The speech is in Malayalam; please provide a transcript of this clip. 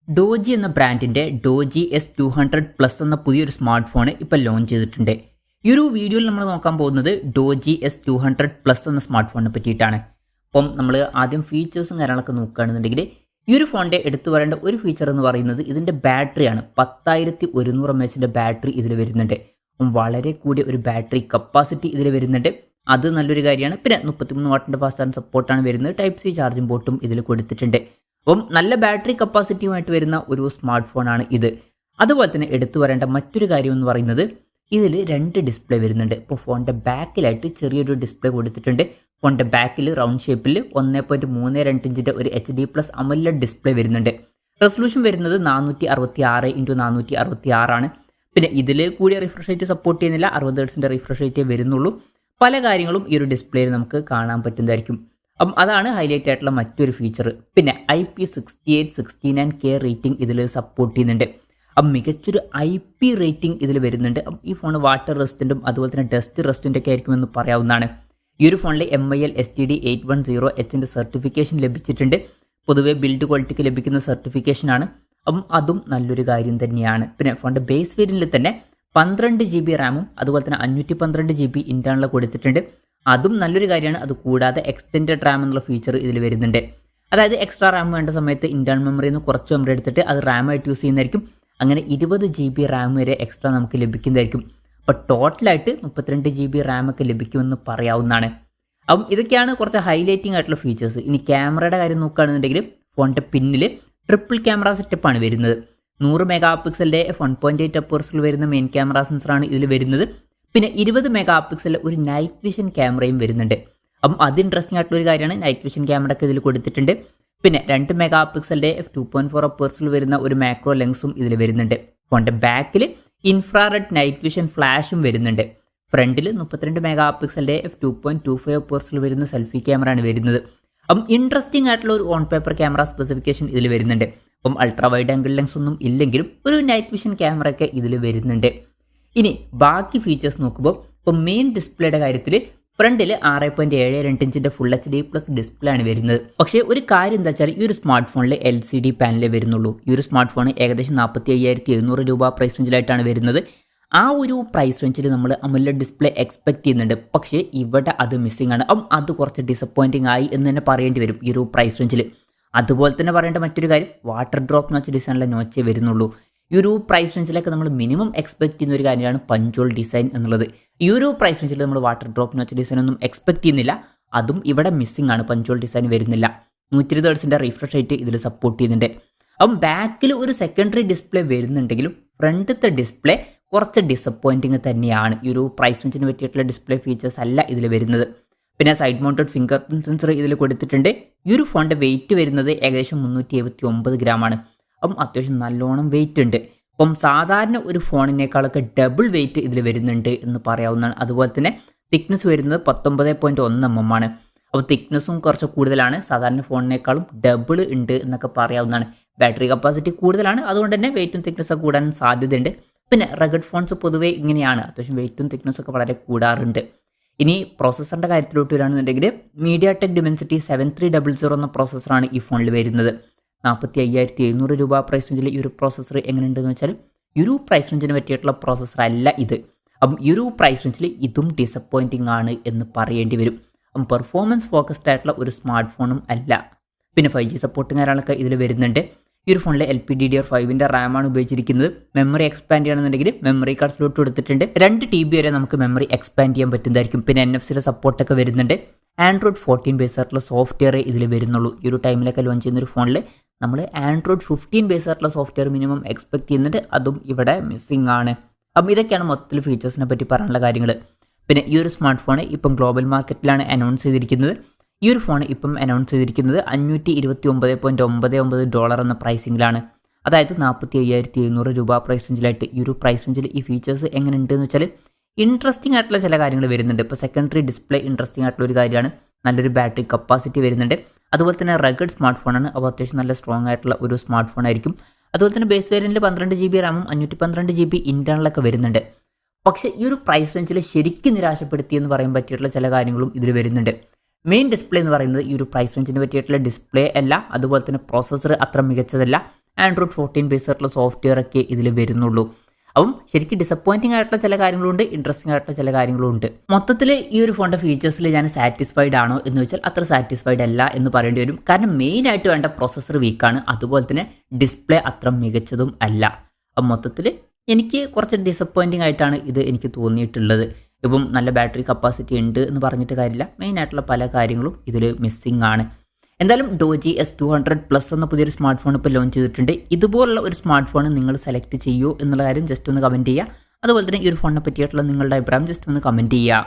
ഡോജി എന്ന ബ്രാൻഡിൻ്റെ ഡോജി S200+ എന്ന പുതിയൊരു സ്മാർട്ട് ഫോൺ ഇപ്പോൾ ലോഞ്ച് ചെയ്തിട്ടുണ്ട്. ഈ ഒരു വീഡിയോയിൽ നമ്മൾ നോക്കാൻ പോകുന്നത് ഡോജി S200+ എന്ന സ്മാർട്ട് ഫോണിനെ പറ്റിയിട്ടാണ്. അപ്പം നമ്മൾ ആദ്യം ഫീച്ചേഴ്സും കാര്യങ്ങളൊക്കെ നോക്കുകയാണെന്നുണ്ടെങ്കിൽ ഈ ഒരു ഫോണിൻ്റെ എടുത്തു പറയേണ്ട ഒരു ഫീച്ചർ എന്ന് പറയുന്നത് ഇതിൻ്റെ ബാറ്ററിയാണ്. 10100 mAh ബാറ്ററി ഇതിൽ വരുന്നുണ്ട്. വളരെ കൂടിയ ഒരു ബാറ്ററി കപ്പാസിറ്റി ഇതിൽ വരുന്നുണ്ട്. അത് നല്ലൊരു കാര്യമാണ്. പിന്നെ 33 വാട്ടിൻ്റെ ഫാസ്റ്റ് ചാർജിങ് സപ്പോർട്ടാണ് വരുന്നത്. ടൈപ്പ് സി ചാർജിങ് പോർട്ടും ഇതിൽ കൊടുത്തിട്ടുണ്ട്. അപ്പം നല്ല ബാറ്ററി കപ്പാസിറ്റിയുമായിട്ട് വരുന്ന ഒരു സ്മാർട്ട് ഫോണാണ് ഇത്. അതുപോലെ തന്നെ എടുത്തു പറയേണ്ട മറ്റൊരു കാര്യം എന്ന് പറയുന്നത് ഇതിൽ 2 ഡിസ്പ്ലേ വരുന്നുണ്ട്. ഇപ്പോൾ ഫോണിൻ്റെ ബാക്കിലായിട്ട് ചെറിയൊരു ഡിസ്പ്ലേ കൊടുത്തിട്ടുണ്ട്. ഫോണിൻ്റെ ബാക്കിൽ റൗണ്ട് ഷേപ്പിൽ 1.32 ഇഞ്ചിൻ്റെ ഒരു HD+ AMOLED ഡിസ്പ്ലേ വരുന്നുണ്ട്. റെസൊല്യൂഷൻ വരുന്നത് 468x466 ആണ്. പിന്നെ ഇതിൽ കൂടിയ റിഫ്രഷ് റേറ്റ് സപ്പോർട്ട് ചെയ്യുന്നില്ല. 60 Hz റിഫ്രഷ് റേറ്റേ വരുന്നുള്ളൂ. പല കാര്യങ്ങളും ഈ ഒരു ഡിസ്പ്ലേയിൽ നമുക്ക് കാണാൻ പറ്റുന്നതായിരിക്കും. അപ്പം അതാണ് ഹൈലൈറ്റ് ആയിട്ടുള്ള മറ്റൊരു ഫീച്ചർ. പിന്നെ IP68 69K റേറ്റിംഗ് ഇതിൽ സപ്പോർട്ട് ചെയ്യുന്നുണ്ട്. അപ്പം മികച്ചൊരു IP റേറ്റിംഗ് ഇതിൽ വരുന്നുണ്ട്. അപ്പം ഈ ഫോൺ വാട്ടർ റെസിസ്റ്റൻറ്റും അതുപോലെ തന്നെ ഡസ്റ്റ് റെസിസ്റ്റൻ്റ് ഒക്കെ ആയിരിക്കുമെന്ന് പറയാവുന്നതാണ്. ഈ ഒരു ഫോണിൽ MIL STD810H സർട്ടിഫിക്കേഷൻ ലഭിച്ചിട്ടുണ്ട്. പൊതുവെ ബിൽഡ് ക്വാളിറ്റിക്ക് ലഭിക്കുന്ന സർട്ടിഫിക്കേഷനാണ്. അപ്പം അതും നല്ലൊരു കാര്യം തന്നെയാണ്. പിന്നെ ഫോണിൻ്റെ ബേസ് വേരിയൻറ്റിൽ തന്നെ 12 GB റാമും അതുപോലെ തന്നെ 512 GB ഇൻറ്റേർണൽ കൊടുത്തിട്ടുണ്ട്. അതും നല്ലൊരു കാര്യമാണ്. അതുകൂടാതെ എക്സ്റ്റെൻഡഡ് റാം എന്നുള്ള ഫീച്ചർ ഇതിൽ വരുന്നുണ്ട്. അതായത് എക്സ്ട്രാ റാം വേണ്ട സമയത്ത് ഇൻറ്റേർണൽ മെമ്മറിയിൽ നിന്ന് കുറച്ച് മെമ്മറി എടുത്തിട്ട് അത് റാമായിട്ട് യൂസ് ചെയ്യുന്നതായിരിക്കും. അങ്ങനെ 20 GB റാം വരെ എക്സ്ട്രാ നമുക്ക് ലഭിക്കുന്നതായിരിക്കും. അപ്പോൾ ടോട്ടലായിട്ട് 32 GB റാമൊക്കെ ലഭിക്കുമെന്ന് പറയാവുന്നതാണ്. അപ്പം ഇതൊക്കെയാണ് കുറച്ച് ഹൈലൈറ്റിംഗ് ആയിട്ടുള്ള ഫീച്ചേഴ്സ്. ഇനി ക്യാമറയുടെ കാര്യം നോക്കുകയാണെന്നുണ്ടെങ്കിൽ ഫോണിൻ്റെ പിന്നിൽ ട്രിപ്പിൾ ക്യാമറ സെറ്റപ്പാണ് വരുന്നത്. 100 MP 1.8 അപ്പേഴ്സിൽ വരുന്ന മെയിൻ ക്യാമറ സെൻസറാണ് ഇതിൽ വരുന്നത്. പിന്നെ 20 MP ഒരു നൈറ്റ് വിഷൻ ക്യാമറയും വരുന്നുണ്ട്. അപ്പം അത് ഇൻട്രസ്റ്റിംഗ് ആയിട്ടുള്ള ഒരു കാര്യമാണ്. നൈറ്റ് വിഷൻ ക്യാമറ ഒക്കെ ഇതിൽ കൊടുത്തിട്ടുണ്ട്. പിന്നെ 2 MP f2.4 അപ്പേഴ്സിൽ വരുന്ന ഒരു മാക്രോ ലെൻസും ഇതിൽ വരുന്നുണ്ട്. ഫോണിൻ്റെ ബാക്കിൽ ഇൻഫ്രാറെഡ് നൈറ്റ് വിഷൻ ഫ്ലാഷും വരുന്നുണ്ട്. ഫ്രണ്ടിൽ 32 MP f2.25 അപ്പേഴ്സിൽ വരുന്ന സെൽഫി ക്യാമറയാണ് വരുന്നത്. അപ്പം ഇൻട്രസ്റ്റിംഗ് ആയിട്ടുള്ള ഒരു ഓൺ പേപ്പർ ക്യാമറ സ്പെസിഫിക്കേഷൻ ഇതിൽ വരുന്നുണ്ട്. അപ്പം അൾട്രാ വൈഡ് ആംഗിൾ ലെൻസ് ഒന്നും ഇല്ലെങ്കിലും ഒരു നൈറ്റ് വിഷൻ ക്യാമറ ഒക്കെ ഇതിൽ വരുന്നുണ്ട്. ഇനി ബാക്കി ഫീച്ചേഴ്സ് നോക്കുമ്പോൾ ഇപ്പോൾ മെയിൻ ഡിസ്പ്ലേയുടെ കാര്യത്തിൽ ഫ്രണ്ടിൽ 6.72 ഇഞ്ചിൻ്റെ ഫുൾ HD+ ഡിസ്പ്ലേ ആണ് വരുന്നത്. പക്ഷേ ഒരു കാര്യം എന്താ വെച്ചാൽ ഈ ഒരു സ്മാർട്ട് ഫോണിൽ LCD പാനലേ വരുന്നുള്ളൂ. ഈ ഒരു സ്മാർട്ട് ഫോൺ ഏകദേശം 45,700 രൂപ പ്രൈസ് റേഞ്ചിലായിട്ടാണ് വരുന്നത്. ആ ഒരു പ്രൈസ് റേഞ്ചിൽ നമ്മൾ AMOLED ഡിസ്പ്ലേ എക്സ്പെക്ട് ചെയ്യുന്നുണ്ട്. പക്ഷേ ഇവിടെ അത് മിസ്സിംഗ് ആണ്. അപ്പം അത് കുറച്ച് ഡിസപ്പോയിൻറ്റിംഗ് ആയി എന്ന് തന്നെ പറയേണ്ടി വരും ഈ ഒരു പ്രൈസ് റേഞ്ചിൽ. അതുപോലെ തന്നെ പറയേണ്ട മറ്റൊരു കാര്യം വാട്ടർ ഡ്രോപ്പ് നോച്ച് ഡിസൈനിലെ നോച്ചേ വരുന്നുള്ളൂ. ഈ ഒരു പ്രൈസ് റേഞ്ചിലൊക്കെ നമ്മൾ മിനിമം എക്സ്പെക്ട് ചെയ്യുന്ന ഒരു കാര്യമാണ് പഞ്ചോൾ ഡിസൈൻ എന്നുള്ളത്. ഈ ഒരു പ്രൈസ് റേഞ്ചിൽ നമ്മൾ വാട്ടർ ഡ്രോപ്പ് നോച്ച് ഡിസൈൻ ഒന്നും എക്സ്പെക്ട് ചെയ്യുന്നില്ല. അതും ഇവിടെ മിസ്സിംഗ് ആണ്. പഞ്ചോൾ ഡിസൈൻ വരുന്നില്ല. 120 Hz റിഫ്രഷ് റേറ്റ് ഇതിൽ സപ്പോർട്ട് ചെയ്യുന്നുണ്ട്. അപ്പം ബാക്കിൽ ഒരു സെക്കൻഡറി ഡിസ്പ്ലേ വരുന്നുണ്ടെങ്കിലും ഫ്രണ്ടത്തെ ഡിസ്പ്ലേ കുറച്ച് ഡിസപ്പോയിൻറ്റിങ് തന്നെയാണ്. ഈ ഒരു പ്രൈസ് റേഞ്ചിന് പറ്റിയിട്ടുള്ള ഡിസ്പ്ലേ ഫീച്ചേഴ്സ് അല്ല ഇതിൽ വരുന്നത്. പിന്നെ side mounted finger print sensor ഇതിൽ കൊടുത്തിട്ടുണ്ട്. ഈ ഒരു ഫോണിൻ്റെ വെയിറ്റ് വരുന്നത് ഏകദേശം 379 ഗ്രാമാണ്. അപ്പം അത്യാവശ്യം നല്ലോണം വെയിറ്റ് ഉണ്ട്. അപ്പം സാധാരണ ഒരു ഫോണിനേക്കാളൊക്കെ ഡബിൾ വെയിറ്റ് ഇതിൽ വരുന്നുണ്ട് എന്ന് പറയാവുന്നതാണ്. അതുപോലെ തന്നെ തിക്നെസ് വരുന്നത് 19.1 mm ആണ്. അപ്പോൾ തിക്നെസ്സും കുറച്ച് കൂടുതലാണ്. സാധാരണ ഫോണിനേക്കാളും ഡബിൾ ഉണ്ട് എന്നൊക്കെ പറയാവുന്നതാണ്. ബാറ്ററി കപ്പാസിറ്റി കൂടുതലാണ്. അതുകൊണ്ട് തന്നെ വെയിറ്റും തിക്നെസ്സൊക്കെ കൂടാൻ സാധ്യതയുണ്ട്. പിന്നെ റഗഡ് ഫോൺസ് പൊതുവേ ഇങ്ങനെയാണ്. അത്യാവശ്യം വെയിറ്റും തിക്നെസ്സൊക്കെ വളരെ കൂടാറുണ്ട്. ഇനി പ്രോസസ്സറിൻ്റെ കാര്യത്തിലോട്ട് വരികയാണെന്നുണ്ടെങ്കിൽ MediaTek Dimensity 7300 എന്ന പ്രോസസ്സറാണ് ഈ ഫോണിൽ വരുന്നത്. 45,700 രൂപ പ്രൈസ് റേഞ്ചിൽ ഈ ഒരു പ്രോസസ്സർ എങ്ങനെയുണ്ടെന്ന് വെച്ചാൽ ഈ ഒരു പ്രൈസ് റേഞ്ചിന് പറ്റിയിട്ടുള്ള പ്രോസസ്സർ അല്ല ഇത്. അപ്പം ഈ ഒരു പ്രൈസ് റേഞ്ചിൽ ഇതും ഡിസപ്പോയിൻറ്റിംഗ് ആണ് എന്ന് പറയേണ്ടി വരും. അപ്പം പെർഫോമൻസ് ഫോക്കസ്ഡ് ആയിട്ടുള്ള ഒരു സ്മാർട്ട് ഫോണും അല്ല. പിന്നെ 5G സപ്പോർട്ടും കാര്യങ്ങളൊക്കെ ഇതിൽ വരുന്നുണ്ട്. ഈ ഒരു ഫോണിൽ LPDDR5 റാമാണ് ഉപയോഗിച്ചിരിക്കുന്നത്. മെമ്മറി എക്സ്പാൻഡ് ചെയ്യണമെന്നുണ്ടെങ്കിൽ മെമ്മറി കാർഡ് സ്ലോട്ട് കൊടുത്തിട്ടുണ്ട്. 2 TB വരെ നമുക്ക് മെമ്മറി എക്സ്പാൻഡ് ചെയ്യാൻ പറ്റുന്നതായിരിക്കും. പിന്നെ NFC സപ്പോർട്ടൊക്കെ വരുന്നുണ്ട്. Android 14 ബേസ് ആയിട്ടുള്ള സോഫ്റ്റ്വെയർ ഇതിൽ വരുന്നുള്ളൂ. ഈ ഒരു ടൈമിലൊക്കെ ലോഞ്ച് ചെയ്യുന്ന ഒരു ഫോണിൽ നമ്മൾ Android 15 ബേസ് ആയിട്ടുള്ള സോഫ്റ്റ്വെയർ മിനിമം എക്സ്പെക്ട് ചെയ്യുന്നുണ്ട്. അതും ഇവിടെ മിസ്സിംഗ് ആണ്. അപ്പം ഇതൊക്കെയാണ് മൊത്തത്തിൽ ഫീച്ചേഴ്സിനെ പറ്റി പറയാനുള്ള കാര്യങ്ങൾ. പിന്നെ ഈ ഒരു സ്മാർട്ട് ഫോൺ ഇപ്പം ഗ്ലോബൽ മാർക്കറ്റിലാണ് അനൗൺസ് ചെയ്തിരിക്കുന്നത്. ഈ ഒരു ഫോൺ ഇപ്പം അനൗൺസ് ചെയ്തിരിക്കുന്നത് $529.99 എന്ന പ്രൈസിങ്ങിലാണ്. അതായത് 45,700 രൂപ പ്രൈസ് റേഞ്ചിലായിട്ട്. ഈ ഒരു പ്രൈസ് റേഞ്ചിൽ ഈ ഫീച്ചേഴ്സ് എങ്ങനെ ഉണ്ടെന്ന് വെച്ചാൽ ഇൻട്രസ്റ്റിംഗ് ആയിട്ടുള്ള ചില കാര്യങ്ങൾ വരുന്നുണ്ട്. ഇപ്പോൾ സെക്കൻഡറി ഡിസ്പ്ലേ ഇൻട്രസ്റ്റിംഗ് ആയിട്ടുള്ള ഒരു കാര്യമാണ്. നല്ലൊരു ബാറ്ററി കപ്പാസിറ്റി വരുന്നുണ്ട്. അതുപോലെ തന്നെ റഗഡ് സ്മാർട്ട് ഫോണാണ്. അപ്പോൾ അത്യാവശ്യം നല്ല സ്ട്രോങ് ആയിട്ടുള്ള ഒരു സ്മാർട്ട് ഫോൺ ആയിരിക്കും. അതുപോലെ തന്നെ ബേസ് വേരിയൻറ്റിൽ 12 GB റാമും 512 GB ഇൻറ്റേർണലൊക്കെ വരുന്നുണ്ട്. പക്ഷേ ഈ ഒരു പ്രൈസ് റേഞ്ചിൽ ശരിക്കും നിരാശപ്പെടുത്തിയെന്ന് പറയാൻ പറ്റിയിട്ടുള്ള ചില കാര്യങ്ങളും ഇതിൽ വരുന്നുണ്ട്. മെയിൻ ഡിസ്പ്ലേ എന്ന് പറയുന്നത് ഈ ഒരു പ്രൈസ് റേഞ്ചിന് പറ്റിയിട്ടുള്ള ഡിസ്പ്ലേ അല്ല. അതുപോലെ തന്നെ പ്രോസസ്സർ അത്ര മികച്ചതല്ല. ആൻഡ്രോയിഡ് 14 ബേസ് ആയിട്ടുള്ള സോഫ്റ്റ്വെയർ ഒക്കെ ഇതിൽ വരുന്നുള്ളൂ. അപ്പം ശരിക്കും ഡിസപ്പോയിൻറ്റിംഗ് ആയിട്ടുള്ള ചില കാര്യങ്ങളുണ്ട്, ഇൻട്രസ്റ്റിംഗ് ആയിട്ടുള്ള ചില കാര്യങ്ങളുണ്ട്. മൊത്തത്തിൽ ഈ ഒരു ഫോണിൻ്റെ ഫീച്ചേഴ്സിൽ ഞാൻ സാറ്റിസ്ഫൈഡ് ആണോ എന്ന് വെച്ചാൽ അത്ര സാറ്റിസ്ഫൈഡ് അല്ല എന്ന് പറയേണ്ടി വരും. കാരണം മെയിനായിട്ട് വേണ്ട പ്രൊസസ്സർ വീക്കാണ്, അതുപോലെ തന്നെ ഡിസ്പ്ലേ അത്ര മികച്ചതും അല്ല. അപ്പം മൊത്തത്തിൽ എനിക്ക് കുറച്ച് ഡിസപ്പോയിൻറ്റിംഗ് ആയിട്ടാണ് ഇത് എനിക്ക് തോന്നിയിട്ടുള്ളത്. ഇപ്പം നല്ല ബാറ്ററി കപ്പാസിറ്റി ഉണ്ട് എന്ന് പറഞ്ഞിട്ട് കാര്യമില്ല, മെയിനായിട്ടുള്ള പല കാര്യങ്ങളും ഇതിൽ മിസ്സിംഗ് ആണ്. എന്തായാലും ഡോജി S200+ എന്ന പുതിയൊരു സ്മാർട്ട് ഫോൺ ഇപ്പോൾ ലോഞ്ച് ചെയ്തിട്ടുണ്ട്. ഇതുപോലുള്ള ഒരു സ്മാർട്ട് ഫോൺ നിങ്ങൾ സെലക്ട് ചെയ്യുമോ എന്നുള്ള കാര്യം ജസ്റ്റ് ഒന്ന് കമൻറ്റ് ചെയ്യുക. അതുപോലെ തന്നെ ഈ ഒരു ഫോണിനെ പറ്റിയിട്ടുള്ള നിങ്ങളുടെ അഭിപ്രായം ജസ്റ്റ് ഒന്ന് കമൻറ്റ് ചെയ്യുക.